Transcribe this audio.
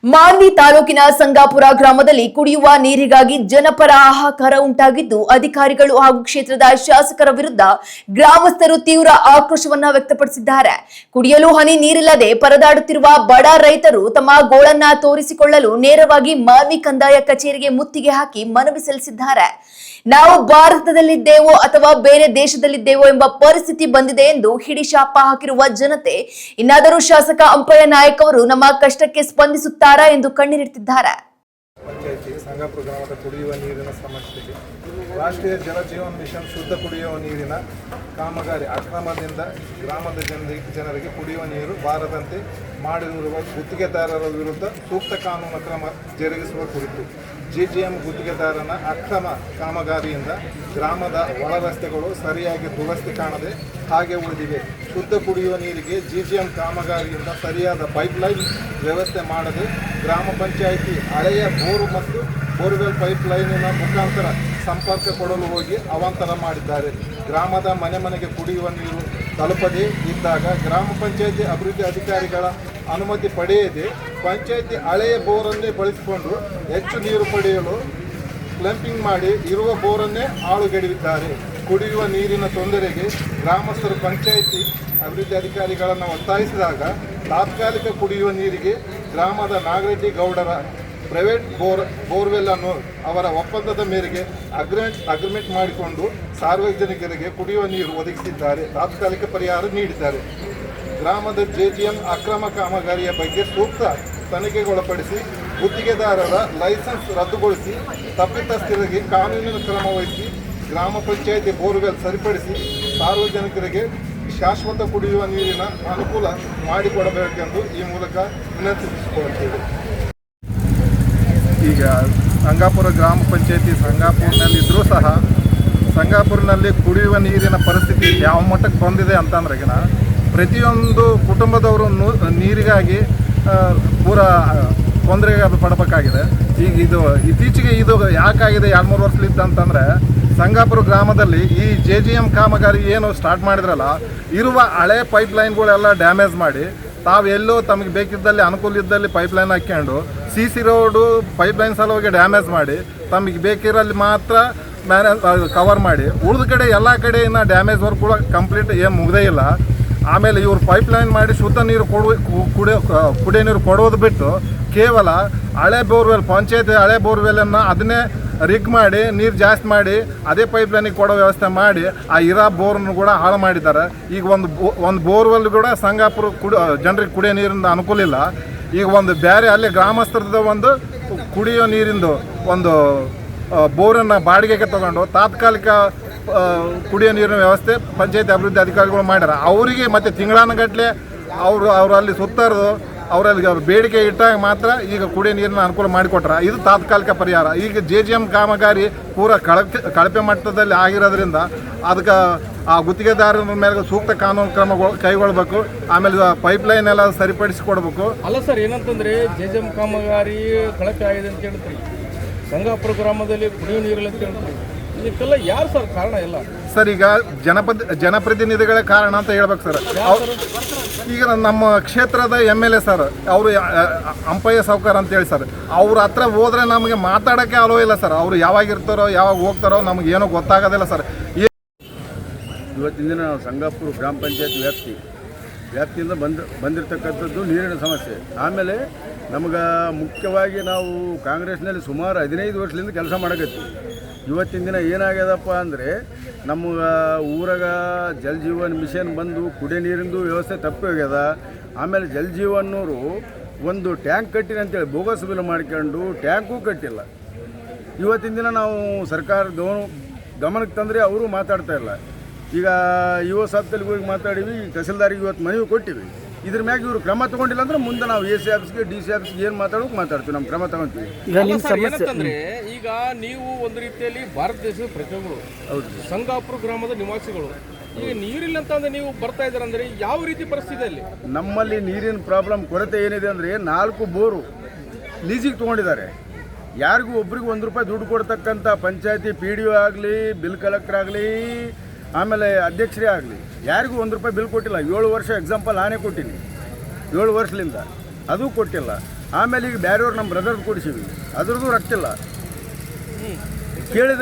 ಮಾನ್ವಿ ತಾಲೂಕಿನ ಸಂಗಾಪುರ ಗ್ರಾಮದಲ್ಲಿ ಕುಡಿಯುವ ನೀರಿಗಾಗಿ ಜನಪರ ಹಾಹಾಕಾರ ಉಂಟಾಗಿದ್ದು ಅಧಿಕಾರಿಗಳು ಹಾಗೂ ಕ್ಷೇತ್ರದ ಶಾಸಕರ ವಿರುದ್ಧ ಗ್ರಾಮಸ್ಥರು ತೀವ್ರ ಆಕ್ರೋಶವನ್ನ ವ್ಯಕ್ತಪಡಿಸಿದ್ದಾರೆ. ಕುಡಿಯಲು ಹನಿ ನೀರಿಲ್ಲದೆ ಪರದಾಡುತ್ತಿರುವ ಬಡ ರೈತರು ತಮ್ಮ ಗೋಳನ್ನ ತೋರಿಸಿಕೊಳ್ಳಲು ನೇರವಾಗಿ ಮಾನ್ವಿ ಕಂದಾಯ ಕಚೇರಿಗೆ ಮುತ್ತಿಗೆ ಹಾಕಿ ಮನವಿ ಸಲ್ಲಿಸಿದ್ದಾರೆ. ನಾವು ಭಾರತದಲ್ಲಿದ್ದೇವೋ ಅಥವಾ ಬೇರೆ ದೇಶದಲ್ಲಿದ್ದೇವೋ ಎಂಬ ಪರಿಸ್ಥಿತಿ ಬಂದಿದೆ ಎಂದು ಹಿಡಿಶಾಪ ಹಾಕಿರುವ ಜನತೆ ಇನ್ನಾದರೂ ಶಾಸಕ ಅಂಪಯ್ಯ ನಾಯಕ್ ಅವರು ನಮ್ಮ ಕಷ್ಟಕ್ಕೆ ಸ್ಪಂದಿಸುತ್ತಾರಾ ಎಂದು ಕಣ್ಣೀರಿಟ್ಟಿದ್ದಾರೆ. ಪಂಚಾಯಿತಿ ಸಂಗಾಪುರ ಗ್ರಾಮದ ಕುಡಿಯುವ ನೀರಿನ ಸಮಸ್ಯೆಗೆ ರಾಷ್ಟ್ರೀಯ ಜಲ ಜೀವನ್ ಮಿಷನ್ ಶುದ್ಧ ಕುಡಿಯುವ ನೀರಿನ ಕಾಮಗಾರಿ ಅಕ್ರಮದಿಂದ ಗ್ರಾಮದ ಜನರಿಗೆ ಕುಡಿಯುವ ನೀರು ಬಾರದಂತೆ ಮಾಡಿರುವ ಗುತ್ತಿಗೆದಾರರ ವಿರುದ್ಧ ಸೂಕ್ತ ಕಾನೂನು ಕ್ರಮ ಜರುಗಿಸುವ ಕುರಿತು ಜಿಜಿಎಂ ಗುತ್ತಿಗೆದಾರನ ಅಕ್ರಮ ಕಾಮಗಾರಿಯಿಂದ ಗ್ರಾಮದ ಒಳ ರಸ್ತೆಗಳು ಸರಿಯಾಗಿ ದುರಸ್ತಿ ಕಾಣದೆ ಹಾಗೆ ಉಳಿದಿವೆ. ಶುದ್ಧ ಕುಡಿಯುವ ನೀರಿಗೆ ಜಿಜಿಎಂ ಕಾಮಗಾರಿಯಿಂದ ಸರಿಯಾದ ಪೈಪ್ಲೈನ್ ವ್ಯವಸ್ಥೆ ಮಾಡದೆ ಗ್ರಾಮ ಪಂಚಾಯಿತಿ ಹಳೆಯ ಬೋರು ಮತ್ತು ಬೋರ್ವೆಲ್ ಪೈಪ್ಲೈನಿನ ಮುಖಾಂತರ ಸಂಪರ್ಕ ಕೊಡಲು ಹೋಗಿ ಅವಾಂತರ ಮಾಡಿದ್ದಾರೆ. ಗ್ರಾಮದ ಮನೆ ಮನೆಗೆ ಕುಡಿಯುವ ನೀರು ತಲುಪದೇ ಇದ್ದಾಗ ಗ್ರಾಮ ಪಂಚಾಯಿತಿ ಅಭಿವೃದ್ಧಿ ಅಧಿಕಾರಿಗಳ ಅನುಮತಿ ಪಡೆಯದೆ ಪಂಚಾಯಿತಿ ಹಳೆಯ ಬೋರನ್ನೇ ಬಳಸಿಕೊಂಡು ಹೆಚ್ಚು ನೀರು ಪಡೆಯಲು ಪ್ಲಂಪಿಂಗ್ ಮಾಡಿ ಇರುವ ಬೋರನ್ನೇ ಹಾಳುಗೆಡವಿದ್ದಾರೆ. ಕುಡಿಯುವ ನೀರಿನ ತೊಂದರೆಗೆ ಗ್ರಾಮಸ್ಥರು ಪಂಚಾಯಿತಿ ಅಭಿವೃದ್ಧಿ ಅಧಿಕಾರಿಗಳನ್ನು ಒತ್ತಾಯಿಸಿದಾಗ ತಾತ್ಕಾಲಿಕ ಕುಡಿಯುವ ನೀರಿಗೆ ಗ್ರಾಮದ ನಾಗರೆಡ್ಡಿ ಗೌಡರ ಪ್ರೈವೇಟ್ ಬೋರ್ವೆಲ್ ಅನ್ನು ಅವರ ಒಪ್ಪಂದದ ಮೇರೆಗೆ ಅಗ್ರಿಮೆಂಟ್ ಮಾಡಿಕೊಂಡು ಸಾರ್ವಜನಿಕರಿಗೆ ಕುಡಿಯುವ ನೀರು ಒದಗಿಸಿದ್ದಾರೆ, ತಾತ್ಕಾಲಿಕ ಪರಿಹಾರ ನೀಡಿದ್ದಾರೆ. ಗ್ರಾಮದ ಜೆಜಿಎಂ ಅಕ್ರಮ ಕಾಮಗಾರಿಯ ಬಗ್ಗೆ ಸೂಕ್ತ ತನಿಖೆಗೊಳಪಡಿಸಿ ಗುತ್ತಿಗೆದಾರರ ಲೈಸೆನ್ಸ್ ರದ್ದುಗೊಳಿಸಿ ತಪ್ಪಿತಸ್ಥರಿಗೆ ಕಾನೂನಿನ ಕ್ರಮ ವಹಿಸಿ ಗ್ರಾಮ ಪಂಚಾಯಿತಿ ಬೋರ್ವೆಲ್ ಸರಿಪಡಿಸಿ ಸಾರ್ವಜನಿಕರಿಗೆ ಶಾಶ್ವತ ಕುಡಿಯುವ ನೀರಿನ ಅನುಕೂಲ ಮಾಡಿಕೊಡಬೇಕೆಂದು ಈ ಮೂಲಕ ವಿನಂತಿಸಿಕೊಳ್ಳುತ್ತೇವೆ. ಈಗ ಸಂಗಾಪುರ ಗ್ರಾಮ ಪಂಚಾಯಿತಿ ಸಂಗಾಪುರ್ನಲ್ಲಿದ್ದರೂ ಸಹ ಸಂಗಾಪುರ್ನಲ್ಲಿ ಕುಡಿಯುವ ನೀರಿನ ಪರಿಸ್ಥಿತಿ ಯಾವ ಮಟ್ಟಕ್ಕೆ ಬಂದಿದೆ ಅಂತಂದ್ರೆಗಿನ ಪ್ರತಿಯೊಂದು ಕುಟುಂಬದವರು ನೀರಿಗಾಗಿ ಪೂರ ತೊಂದರೆಗೆ ಪಡಬೇಕಾಗಿದೆ. ಈಗ ಇದು ಇತ್ತೀಚೆಗೆ ಇದು ಯಾಕಾಗಿದೆ 2-3 ವರ್ಷಲಿದ್ದ ಅಂತಂದರೆ ಸಂಗಾಪುರ ಗ್ರಾಮದಲ್ಲಿ ಈ JGM ಕಾಮಗಾರಿ ಏನು ಸ್ಟಾರ್ಟ್ ಮಾಡಿದ್ರಲ್ಲ, ಇರುವ ಹಳೆ ಪೈಪ್ಲೈನ್ಗಳೆಲ್ಲ ಡ್ಯಾಮೇಜ್ ಮಾಡಿ ತಾವೆಲ್ಲೋ ತಮಗೆ ಬೇಕಿದ್ದಲ್ಲಿ ಅನುಕೂಲ ಇದ್ದಲ್ಲಿ ಪೈಪ್ಲೈನ್ ಹಾಕ್ಕೊಂಡು CC ರೋಡು ಪೈಪ್ಲೈನ್ ಸಲುವಾಗಿ ಡ್ಯಾಮೇಜ್ ಮಾಡಿ ತಮಗೆ ಬೇಕಿರಲ್ಲಿ ಮಾತ್ರ ಕವರ್ ಮಾಡಿ ಉಳಿದ ಕಡೆ ಎಲ್ಲ ಕಡೆ ಇನ್ನು ಡ್ಯಾಮೇಜ್ ವರ್ಕ್ ಕೂಡ ಕಂಪ್ಲೀಟ್ ಏನು ಮುಗ್ದೇ ಇಲ್ಲ. ಆಮೇಲೆ ಇವರು ಪೈಪ್ಲೈನ್ ಮಾಡಿ ಶುದ್ಧ ನೀರು ಕುಡಿಯೋ ನೀರು ಕೊಡೋದು ಬಿಟ್ಟು ಕೇವಲ ಹಳೆ ಬೋರ್ವೆಲ್ ಪಂಚಾಯತ್ ಹಳೆ ಬೋರ್ವೆಲನ್ನು ಅದನ್ನೇ ರಿಗ್ ಮಾಡಿ ನೀರು ಜಾಸ್ತಿ ಮಾಡಿ ಅದೇ ಪೈಪ್ಲೈನಿಗೆ ಕೊಡೋ ವ್ಯವಸ್ಥೆ ಮಾಡಿ ಆ ಇರೋ ಬೋರ್ನು ಕೂಡ ಹಾಳು ಮಾಡಿದ್ದಾರೆ. ಈಗ ಒಂದು ಬೋರ್ವೆಲ್ ಕೂಡ ಸಂಗಾಪುರ ಜನರಿಗೆ ಕುಡಿಯೋ ನೀರಿಂದ ಅನುಕೂಲ ಇಲ್ಲ. ಈಗ ಒಂದು ಬೇರೆ ಅಲ್ಲಿ ಗ್ರಾಮಸ್ಥರದ ಒಂದು ಕುಡಿಯೋ ನೀರಿಂದು ಒಂದು ಬೋರನ್ನು ಬಾಡಿಗೆಗೆ ತಗೊಂಡು ತಾತ್ಕಾಲಿಕ ಕುಡಿಯೋ ನೀರಿನ ವ್ಯವಸ್ಥೆ ಪಂಚಾಯತ್ ಅಭಿವೃದ್ಧಿ ಅಧಿಕಾರಿಗಳು ಮಾಡ್ಯಾರ. ಅವರಿಗೆ ಮತ್ತು ತಿಂಗಳಾನುಗಟ್ಟಲೆ ಅವರು ಅಲ್ಲಿ ಸುತ್ತರದು ಅವರಲ್ಲಿ ಬೇಡಿಕೆ ಇಟ್ಟಾಗ ಮಾತ್ರ ಈಗ ಕುಡಿಯೋ ನೀರಿನ ಅನುಕೂಲ ಮಾಡಿಕೊಟ್ರ. ಇದು ತಾತ್ಕಾಲಿಕ ಪರಿಹಾರ. ಈಗ JGM ಕಾಮಗಾರಿ ಪೂರ ಕಳಪೆ ಮಟ್ಟದಲ್ಲಿ ಆಗಿರೋದ್ರಿಂದ ಅದಕ್ಕೆ ಆ ಗುತ್ತಿಗೆದಾರರ ಮೇಲೆ ಸೂಕ್ತ ಕಾನೂನು ಕ್ರಮ ಕೈಗೊಳ್ಬೇಕು. ಆಮೇಲೆ ಪೈಪ್ಲೈನ್ ಎಲ್ಲ ಸರಿಪಡಿಸಿ ಕೊಡಬೇಕು. ಅಲ್ಲ ಸರ್, ಏನಂತಂದರೆ JGM ಕಾಮಗಾರಿ ಕಳಪೆ ಆಗಿದೆ ಅಂತ ಹೇಳ್ತೀರಿ, ಸಂಗಾಪುರ ಗ್ರಾಮದಲ್ಲಿ ಕುಡಿಯೋ ನೀರಿಲ್ಲ ಅಂತ ಹೇಳ್ತೀರಿ, ಇದಕ್ಕೆಲ್ಲ ಯಾರು ಸರ್ ಕಾರಣ? ಎಲ್ಲ ಸರ್ ಈಗ ಜನಪ್ರತಿನಿಧಿಗಳ ಕಾರಣ ಅಂತ ಹೇಳ್ಬೇಕು ಸರ್. ಈಗ ನಮ್ಮ ಕ್ಷೇತ್ರದ MLA ಸರ್, ಅವರು ಅಂಪಯ್ಯ ಸಾವ್ಕಾರ ಅಂತೇಳಿ ಸರ್, ಅವ್ರ ಹತ್ರ ಹೋದ್ರೆ ನಮಗೆ ಮಾತಾಡೋಕ್ಕೆ ಅಲೋ ಇಲ್ಲ ಸರ್. ಅವರು ಯಾವಾಗ ಇರ್ತಾರೋ ಯಾವಾಗ ಹೋಗ್ತಾರೋ ನಮಗೇನೋ ಗೊತ್ತಾಗೋದಿಲ್ಲ ಸರ್. ಇವತ್ತಿನ ದಿನ ನಾವು ಸಂಗಾಪುರ ಗ್ರಾಮ ಪಂಚಾಯತ್ ವ್ಯಾಪ್ತಿಯಿಂದ ಬಂದಿರತಕ್ಕಂಥದ್ದು ನೀರಿನ ಸಮಸ್ಯೆ. ಆಮೇಲೆ ನಮಗೆ ಮುಖ್ಯವಾಗಿ ನಾವು ಕಾಂಗ್ರೆಸ್ನಲ್ಲಿ ಸುಮಾರು 15 ವರ್ಷದಿಂದ ಕೆಲಸ ಮಾಡಕತ್ತೀವಿ. ಇವತ್ತಿನ ದಿನ ಏನಾಗ್ಯದಪ್ಪ ಅಂದರೆ ನಮಗೆ ಊರಾಗ ಜಲ್ ಜೀವನ್ ಮಿಷನ್ ಬಂದು ಕುಡಿಯೋ ನೀರಿಂದು ವ್ಯವಸ್ಥೆ ತಪ್ಪಿ ಹೋಗ್ಯದ. ಆಮೇಲೆ ಜಲ್ ಜೀವನ್ನವರು ಒಂದು ಟ್ಯಾಂಕ್ ಕಟ್ಟಿನ ಅಂತೇಳಿ ಬೋಗಸ್ ಬಿಲ್ ಮಾಡ್ಕೊಂಡು ಟ್ಯಾಂಕು ಕಟ್ಟಿಲ್ಲ. ಇವತ್ತಿನ ದಿನ ನಾವು ಸರ್ಕಾರ ಗಮನಕ್ಕೆ ತಂದರೆ ಅವರು ಮಾತಾಡ್ತಾ ಇಲ್ಲ. ಈಗ ಯುವ ಸತ್ತಲ್ಲಿ ಹೋಗಿ ಮಾತಾಡೀವಿ, ತಹಸೀಲ್ದಾರಿಗೆ ಇವತ್ತು ಮನವಿ ಕೊಟ್ಟಿವಿ. ಇದ್ರ ಮ್ಯಾಗ ಇವರು ಕ್ರಮ ತೊಗೊಂಡಿಲ್ಲ ಅಂದ್ರೆ ಮುಂದೆ ನಾವು AC ಆಫೀಸ್ಗೆ DC ಆಫೀಸ್ಗೆ ಏನು ಮಾತಾಡ್ತೀವಿ, ನಮ್ಮ ಕ್ರಮ ತಗೊಂತೀವಿ. ಏನಂತಂದ್ರೆ ಈಗ ನೀವು ಒಂದು ರೀತಿಯಲ್ಲಿ ಭಾರತ ದೇಶದ ಪ್ರಜೆಗಳು, ಹೌದು, ಸಂಗಾಪುರ ಗ್ರಾಮದ ನಿವಾಸಿಗಳು, ಈಗ ನೀರಿಲ್ಲ ಅಂತಂದ್ರೆ ನೀವು ಬರ್ತಾ ಇದ್ದಾರೆ ಅಂದ್ರೆ ಯಾವ ರೀತಿ ಪರಿಸ್ಥಿತಿಯಲ್ಲಿ? ನಮ್ಮಲ್ಲಿ ನೀರಿನ ಪ್ರಾಬ್ಲಮ್ ಕೊರತೆ ಏನಿದೆ ಅಂದರೆ 4 ಬೋರು ಲೀಸಿಗೆ ತೊಗೊಂಡಿದ್ದಾರೆ. ಯಾರಿಗೂ ಒಬ್ರಿಗೂ ₹1 ದುಡ್ಡು ಕೊಡ್ತಕ್ಕಂಥ ಪಂಚಾಯತಿ PDO ಆಗಲಿ, ಬಿಲ್ ಕಲೆಕ್ಟರ್ ಆಗಲಿ, ಆಮೇಲೆ ಅಧ್ಯಕ್ಷರೇ ಆಗಲಿ ಯಾರಿಗೂ ₹1 ಬಿಲ್ ಕೊಟ್ಟಿಲ್ಲ. 7 ವರ್ಷ ಎಕ್ಸಾಂಪಲ್ ನಾನೇ ಕೊಟ್ಟಿನಿ, 7 ವರ್ಷದಿಂದ ಅದು ಕೊಟ್ಟಿಲ್ಲ. ಆಮೇಲೆ ಈಗ ಬೇರೆಯವ್ರು ನಮ್ಮ ಬ್ರದರ್ ಕೊಡಿಸಿವಿ ಅದ್ರದ್ದು ರೊಕ್ಕಿಲ್ಲ ಕೇಳಿದರೆ